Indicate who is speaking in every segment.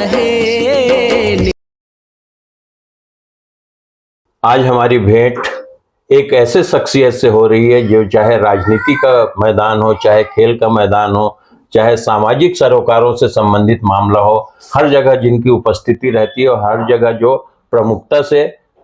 Speaker 1: रहे।
Speaker 2: आज हमारी भेंट एक ऐसे शख्सियत से हो रही है जो चाहे राजनीति का मैदान हो, चाहे खेल का मैदान हो, चाहे सामाजिक सरोकारों से संबंधित मामला हो, हर जगह जिनकी उपस्थिति रहती है और हर जगह जो प्रमुखता से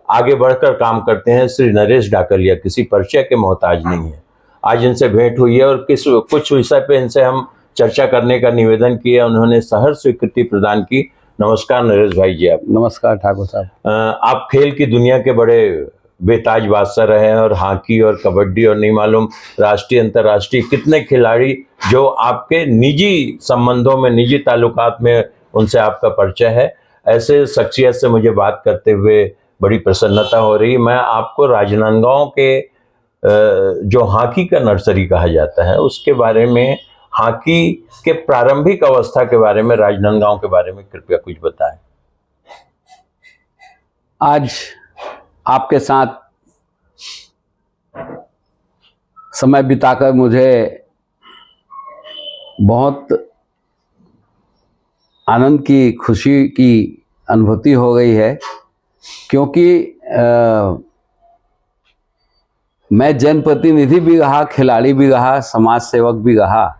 Speaker 2: आगे बढ़कर काम करते हैं। श्री नरेश ढाकलिया किसी परिचय के मोहताज नहीं है। आज इनसे भेंट हुई है और कुछ विषय पे इनसे हम चर्चा करने का निवेदन किया। उन्होंने सहर्ष स्वीकृति प्रदान की। नमस्कार नरेश भाई जी। आप
Speaker 3: नमस्कार ठाकुर साहब।
Speaker 2: आप खेल की दुनिया के बड़े बेताज बादशाह रहे हैं और हॉकी और कबड्डी और नहीं मालूम राष्ट्रीय अंतर्राष्ट्रीय कितने खिलाड़ी जो आपके निजी संबंधों में, निजी ताल्लुकात में उनसे आपका परिचय है। ऐसे शख्सियत से मुझे बात करते हुए बड़ी प्रसन्नता हो रही। मैं आपको राजनांदगांव के जो हॉकी का नर्सरी कहा जाता है उसके बारे में, हॉकी के प्रारंभिक अवस्था के बारे में, राजनांदगांव के बारे में कृपया कुछ बताएं।
Speaker 3: आज आपके साथ समय बिताकर मुझे बहुत आनंद की, खुशी की अनुभूति हो गई है, क्योंकि मैं जनप्रतिनिधि भी रहा, खिलाड़ी भी रहा, समाज सेवक भी रहा,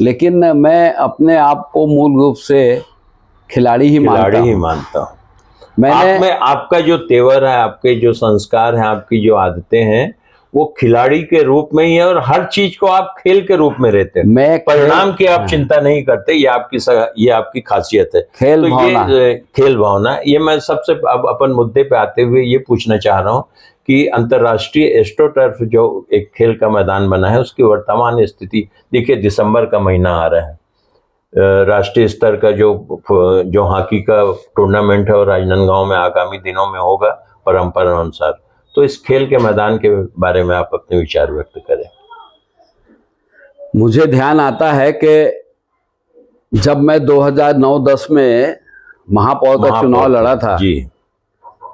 Speaker 3: लेकिन मैं अपने आप को मूल रूप से खिलाड़ी ही
Speaker 2: मानता हूँ। आप में आपका जो तेवर है, आपके जो संस्कार हैं, आपकी जो आदतें हैं, वो खिलाड़ी के रूप में ही है और हर चीज को आप खेल के रूप में रहते हैं।
Speaker 3: मैं
Speaker 2: परिणाम की आप चिंता नहीं करते। ये आपकी खासियत है,
Speaker 3: खेल भावना।
Speaker 2: ये खेल भावना। ये मैं सबसे अब अपन मुद्दे पे आते हुए ये पूछना चाह रहा हूँ कि अंतर्राष्ट्रीय एस्ट्रोटर्फ जो एक खेल का मैदान बना है उसकी वर्तमान स्थिति देखिए। दिसंबर का महीना आ रहा है, राष्ट्रीय स्तर का जो हॉकी का टूर्नामेंट है और राजनांदगांव में आगामी दिनों में होगा परंपरा अनुसार। तो इस खेल के मैदान के बारे में आप अपने विचार व्यक्त करें।
Speaker 3: मुझे ध्यान आता है कि जब मैं 2009-10 में महापौर का चुनाव लड़ा था
Speaker 2: जी,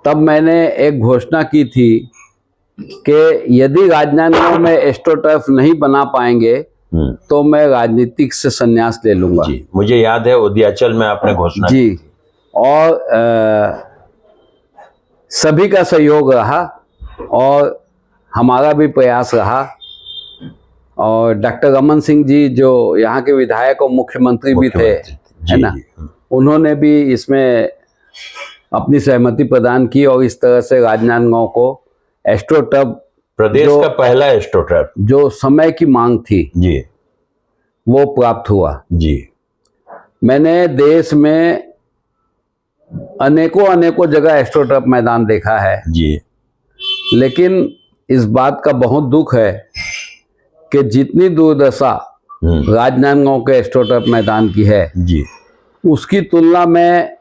Speaker 3: तब मैंने एक घोषणा की थी कि यदि राजनांदगांव में एस्ट्रोटर्फ नहीं बना पाएंगे तो मैं राजनीतिक से संन्यास ले लूंगा।
Speaker 2: जी, मुझे याद है उदयाचल में आपने घोषणा
Speaker 3: जी
Speaker 2: की थी।
Speaker 3: और सभी का सहयोग रहा और हमारा भी प्रयास रहा। और डॉक्टर रमन सिंह जी जो यहाँ के विधायक और मुख्यमंत्री भी थे, है ना, उन्होंने भी इसमें अपनी सहमति प्रदान की और इस तरह से राजनांदगांव को एस्ट्रोटर्फ,
Speaker 2: प्रदेश का पहला एस्ट्रोटर्फ जो
Speaker 3: समय की मांग थी
Speaker 2: जी,
Speaker 3: वो प्राप्त हुआ।
Speaker 2: जी,
Speaker 3: मैंने देश में अनेकों जगह एस्ट्रोटर्फ मैदान देखा है
Speaker 2: जी,
Speaker 3: लेकिन इस बात का बहुत दुख है कि जितनी दुर्दशा राजनांदगांव के एस्ट्रोटर्फ मैदान की है
Speaker 2: जी,
Speaker 3: उसकी तुलना मैं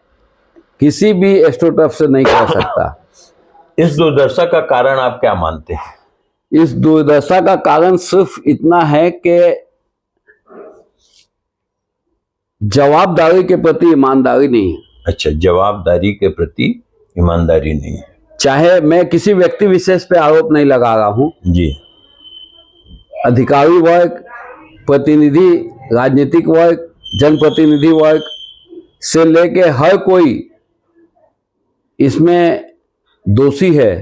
Speaker 3: किसी भी एस्ट्रोटर्फ से नहीं कर सकता।
Speaker 2: इस दुर्दशा का कारण आप क्या मानते हैं?
Speaker 3: इस दुर्दशा का कारण सिर्फ इतना है कि जवाबदारी के प्रति ईमानदारी नहीं है।
Speaker 2: अच्छा, जवाबदारी के प्रति ईमानदारी नहीं है।
Speaker 3: चाहे मैं किसी व्यक्ति विशेष पे आरोप नहीं लगा रहा हूं
Speaker 2: जी,
Speaker 3: अधिकारी वर्ग, प्रतिनिधि, राजनीतिक वर्ग, जनप्रतिनिधि वर्ग से लेके हर कोई इसमें दोषी है।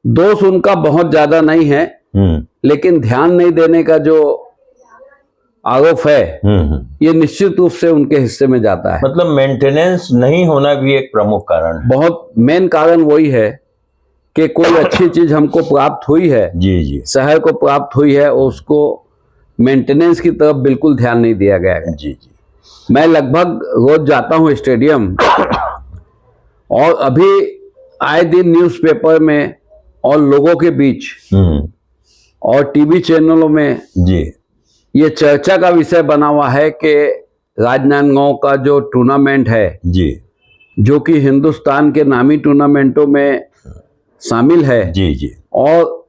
Speaker 3: दोष उनका बहुत ज्यादा नहीं है, लेकिन ध्यान नहीं देने का जो आरोप है ये निश्चित रूप से उनके हिस्से में जाता है।
Speaker 2: मतलब मेंटेनेंस नहीं होना भी एक प्रमुख कारण है।
Speaker 3: बहुत मेन कारण वही है कि कोई अच्छी चीज हमको प्राप्त हुई है,
Speaker 2: जी जी,
Speaker 3: शहर को प्राप्त हुई है और उसको मेंटेनेंस की तरफ बिल्कुल ध्यान नहीं दिया गया है।
Speaker 2: जी जी,
Speaker 3: मैं लगभग रोज जाता हूँ स्टेडियम और अभी आए दिन न्यूज़पेपर में और लोगों के बीच और टीवी चैनलों में
Speaker 2: जी,
Speaker 3: ये चर्चा का विषय बना हुआ है कि राजनांदगांव का जो टूर्नामेंट है
Speaker 2: जी,
Speaker 3: जो कि हिंदुस्तान के नामी टूर्नामेंटों में शामिल है, जी जी, और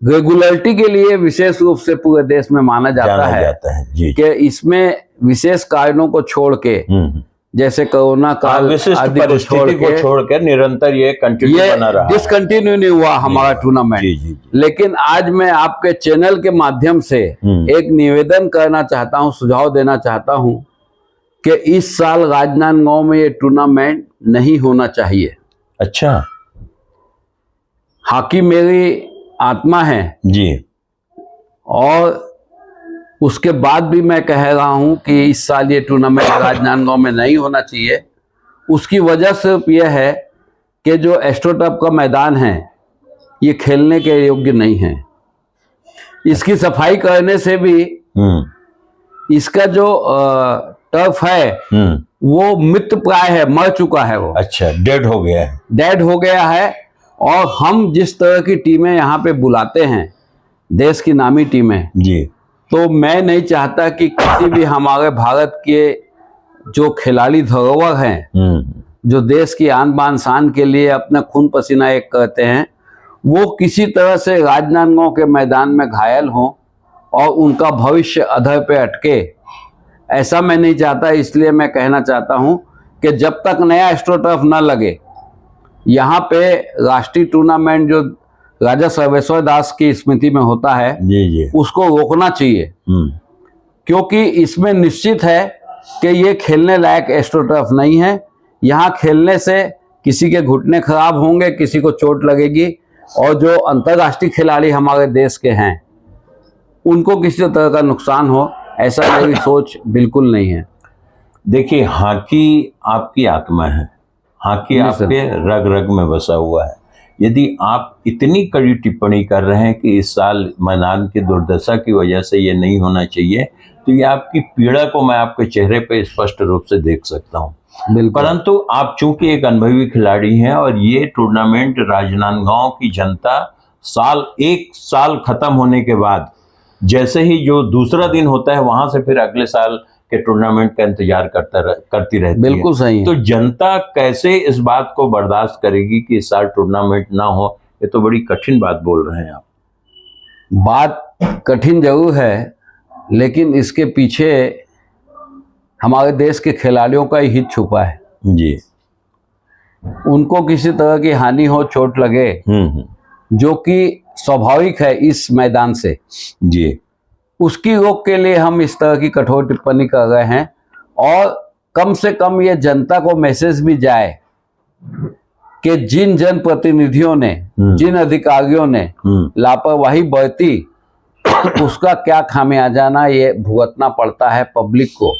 Speaker 3: रेगुलरिटी के लिए विशेष रूप से पूरे देश में माना जाता है कि इसमें विशेष कारणों को छोड़ के, जैसे कोरोना काल
Speaker 2: विशिष्ट परिस्थिति को छोड़ के निरंतर ये कंटिन्यू बना रहा,
Speaker 3: डिसकंटिन्यू नहीं हुआ हमारा टूर्नामेंट। लेकिन आज मैं आपके चैनल के माध्यम से एक निवेदन करना चाहता हूं, सुझाव देना चाहता हूं कि इस साल राजनांदगांव में ये टूर्नामेंट नहीं होना चाहिए।
Speaker 2: अच्छा
Speaker 3: हॉकी मेरी आत्मा है
Speaker 2: जी।
Speaker 3: और उसके बाद भी मैं कह रहा हूं कि इस साल ये टूर्नामेंट राजनांदगांव में नहीं होना चाहिए। उसकी वजह सिर्फ यह है कि जो एस्ट्रोटर्फ का मैदान है ये खेलने के योग्य नहीं है। इसकी सफाई करने से भी इसका जो टर्फ है वो मृत प्राय है, मर चुका है वो।
Speaker 2: अच्छा, डेड हो गया है।
Speaker 3: डेड हो गया है। और हम जिस तरह की टीमें यहाँ पे बुलाते हैं, देश की नामी टीमें
Speaker 2: जी,
Speaker 3: तो मैं नहीं चाहता कि किसी भी हमारे भारत के जो खिलाड़ी धरोहर हैं, जो देश की आन बान शान के लिए अपना खून पसीना एक करते हैं, वो किसी तरह से राजनांदगांव के मैदान में घायल हों और उनका भविष्य अधर पे अटके, ऐसा मैं नहीं चाहता। इसलिए मैं कहना चाहता हूं कि जब तक नया एस्ट्रोटर्फ न लगे, यहाँ पे राष्ट्रीय टूर्नामेंट जो राजा सर्वेश्वर दास की स्मृति में होता है
Speaker 2: जी जी,
Speaker 3: उसको रोकना चाहिए। क्योंकि इसमें निश्चित है कि ये खेलने लायक एस्ट्रोटर्फ नहीं है। यहाँ खेलने से किसी के घुटने खराब होंगे, किसी को चोट लगेगी और जो अंतर्राष्ट्रीय खिलाड़ी हमारे देश के हैं उनको किसी तरह का नुकसान हो, ऐसा मेरी सोच बिल्कुल नहीं है।
Speaker 2: देखिए, हॉकी आपकी आत्मा है, हॉकी
Speaker 3: जी सर।
Speaker 2: आपके रग रग में बसा हुआ है। यदि आप इतनी कड़ी टिप्पणी कर रहे हैं कि इस साल मैदान की दुर्दशा की वजह से ये नहीं होना चाहिए, तो ये आपकी पीड़ा को मैं आपके चेहरे पे स्पष्ट रूप से देख सकता हूँ। परंतु आप चूंकि एक अनुभवी खिलाड़ी हैं और ये टूर्नामेंट राजनांदगांव की जनता एक साल खत्म होने के बाद जैसे ही जो दूसरा दिन होता है वहां से फिर अगले साल के टूर्नामेंट का इंतजार करती रहती है।
Speaker 3: बिल्कुल सही है।
Speaker 2: तो जनता कैसे इस बात को बर्दाश्त करेगी कि इस साल टूर्नामेंट ना हो? ये तो बड़ी कठिन बात बोल रहे हैं आप।
Speaker 3: बात कठिन जरूर है, लेकिन इसके पीछे हमारे देश के खिलाड़ियों का ही हित छुपा है
Speaker 2: जी।
Speaker 3: उनको किसी तरह की हानि हो, चोट लगे, जो कि स्वाभाविक है इस मैदान से
Speaker 2: जी,
Speaker 3: उसकी रोक के लिए हम इस तरह की कठोर टिप्पणी कर रहे हैं। और कम से कम ये जनता को मैसेज भी जाए कि जिन जनप्रतिनिधियों ने, जिन अधिकारियों ने लापरवाही बरती उसका क्या खामियाजाना ये भुगतना पड़ता है पब्लिक को।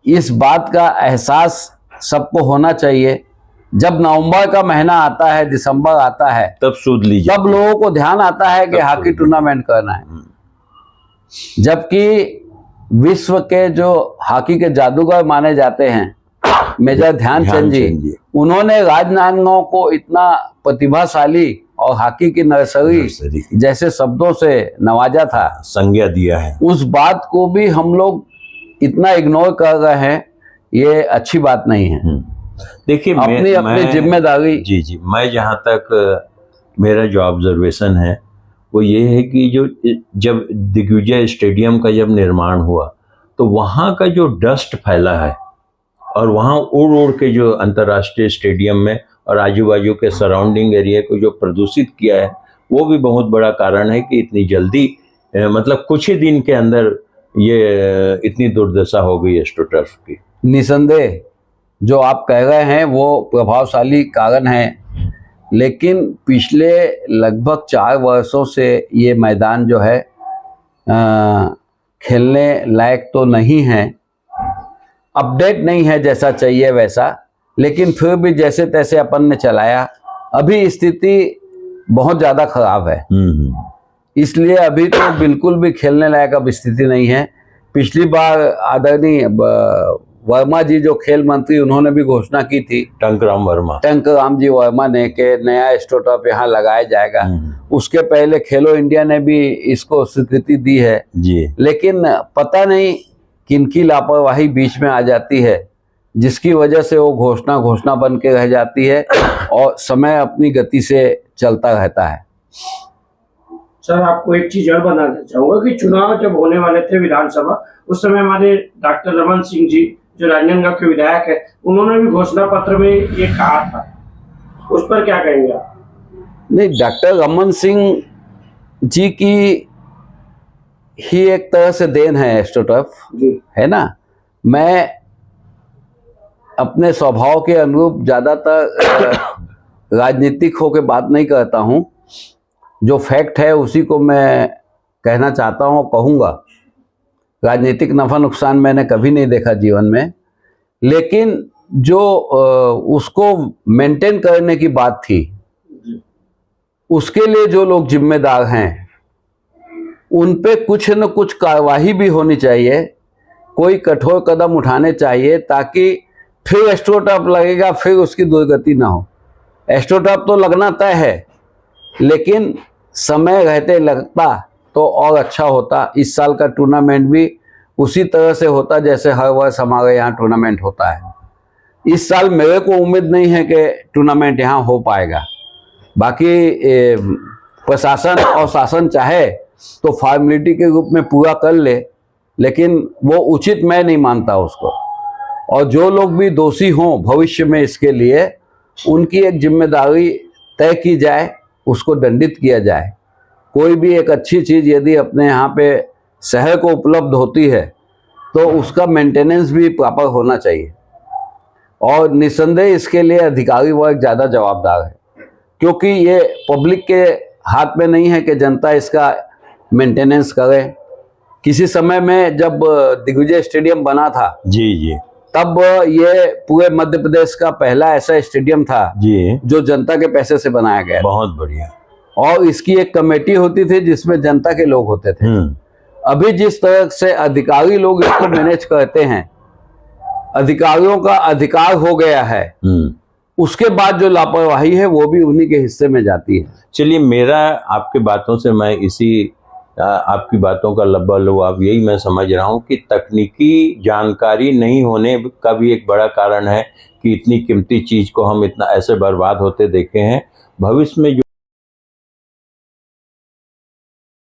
Speaker 3: इस बात का एहसास सबको होना चाहिए। जब नवंबर का महीना आता है, दिसंबर आता है,
Speaker 2: तब सूद लीजिए,
Speaker 3: तब लोगों को ध्यान आता है कि हॉकी टूर्नामेंट करना है। जबकि विश्व के जो हॉकी के जादूगर माने जाते हैं मेजर ध्यानचंद जी, उन्होंने राजनांदगांव को इतना प्रतिभाशाली और हॉकी की नर्सरी जैसे शब्दों से नवाजा था,
Speaker 2: संज्ञा दिया है।
Speaker 3: उस बात को भी हम लोग इतना इग्नोर कर रहे हैं, ये अच्छी बात नहीं है।
Speaker 2: देखिए,
Speaker 3: अपनी जिम्मेदारी।
Speaker 2: जी, मैं जहाँ तक मेरा जो ऑब्जर्वेशन है वो ये है कि जब दिग्विजय स्टेडियम का जब निर्माण हुआ तो वहाँ का जो डस्ट फैला है और वहाँ उड़ उड़ के जो अंतर्राष्ट्रीय स्टेडियम में और आजू बाजू के सराउंडिंग एरिया को जो प्रदूषित किया है, वो भी बहुत बड़ा कारण है कि इतनी जल्दी मतलब कुछ ही दिन के अंदर ये इतनी दुर्दशा हो गई एस्ट्रोटर्फ की।
Speaker 3: निसंदेह जो आप कह रहे हैं वो प्रभावशाली कारण है, लेकिन पिछले लगभग 4 वर्षों से ये मैदान जो है खेलने लायक तो नहीं है, अपडेट नहीं है जैसा चाहिए वैसा, लेकिन फिर भी जैसे तैसे अपन ने चलाया। अभी स्थिति बहुत ज़्यादा खराब है, इसलिए अभी तो बिल्कुल भी खेलने लायक अब स्थिति नहीं है। पिछली बार आदरणीय वर्मा जी जो खेल मंत्री, उन्होंने भी घोषणा की थी, टंकराम जी वर्मा ने, कि नया एस्ट्रोटर्फ यहाँ लगाया जाएगा। उसके पहले खेलो इंडिया ने भी इसको स्वीकृति दी है जी। लेकिन पता नहीं किनकी लापरवाही बीच में आ जाती है, जिसकी वजह से वो घोषणा बन के रह जाती है और समय अपनी गति से चलता रहता है।
Speaker 1: सर, आपको एक चीज और बताना चाहूंगा कि चुनाव जब होने वाले थे विधानसभा, उस समय हमारे डॉक्टर रमन सिंह जी जो राजनांदगांव के विधायक है, उन्होंने भी घोषणा पत्र में ये कहा था, उस पर क्या कहेंगे आप?
Speaker 3: नहीं, डॉक्टर रमन सिंह जी की ही एक तरह से देन है एस्ट्रोटर्फ, है ना। मैं अपने स्वभाव के अनुरूप ज़्यादातर राजनीतिक होकर बात नहीं करता हूँ। जो फैक्ट है उसी को मैं कहना चाहता हूँ, कहूँगा। राजनीतिक नफ़ा नुकसान मैंने कभी नहीं देखा जीवन में, लेकिन जो उसको मेंटेन करने की बात थी, उसके लिए जो लोग जिम्मेदार हैं उन पे कुछ न कुछ कार्यवाही भी होनी चाहिए, कोई कठोर कदम उठाने चाहिए, ताकि फिर एस्ट्रोटर्फ लगेगा फिर उसकी दुर्गति ना हो। एस्ट्रोटर्फ तो लगना तय है, लेकिन समय रहते लगता तो और अच्छा होता। इस साल का टूर्नामेंट भी उसी तरह से होता जैसे हर वर्ष हमारे यहाँ टूर्नामेंट होता है। इस साल मेरे को उम्मीद नहीं है कि टूर्नामेंट यहाँ हो पाएगा। बाकी प्रशासन और शासन चाहे तो फॉर्मेलिटी के रूप में पूरा कर ले, लेकिन वो उचित मैं नहीं मानता उसको। और जो लोग भी दोषी हों भविष्य में इसके लिए, उनकी एक जिम्मेदारी तय की जाए, उसको दंडित किया जाए। कोई भी एक अच्छी चीज़ यदि अपने यहाँ पे शहर को उपलब्ध होती है तो उसका मेंटेनेंस भी प्रॉपर होना चाहिए। और निस्संदेह इसके लिए अधिकारी वर्ग ज़्यादा जवाबदार है, क्योंकि ये पब्लिक के हाथ में नहीं है कि जनता इसका मेंटेनेंस करे। किसी समय में जब दिग्विजय स्टेडियम बना था
Speaker 2: जी
Speaker 3: तब ये पूरे मध्य प्रदेश का पहला ऐसा स्टेडियम था
Speaker 2: जी,
Speaker 3: जो जनता के पैसे से बनाया गया।
Speaker 2: बहुत बढ़िया।
Speaker 3: और इसकी एक कमेटी होती थी जिसमें जनता के लोग होते थे। अभी जिस तरह से अधिकारी लोग इसको मैनेज करते हैं, अधिकारियों का अधिकार हो गया है, उसके बाद जो लापरवाही है वो भी उन्हीं के हिस्से में जाती है।
Speaker 2: चलिए, मेरा आपके बातों से मैं इसी आपकी बातों का लब्बा-लुआब यही मैं समझ रहा हूँ कि तकनीकी जानकारी नहीं होने का भी एक बड़ा कारण है कि इतनी कीमती चीज़ को हम इतना ऐसे बर्बाद होते देखे हैं। भविष्य में जो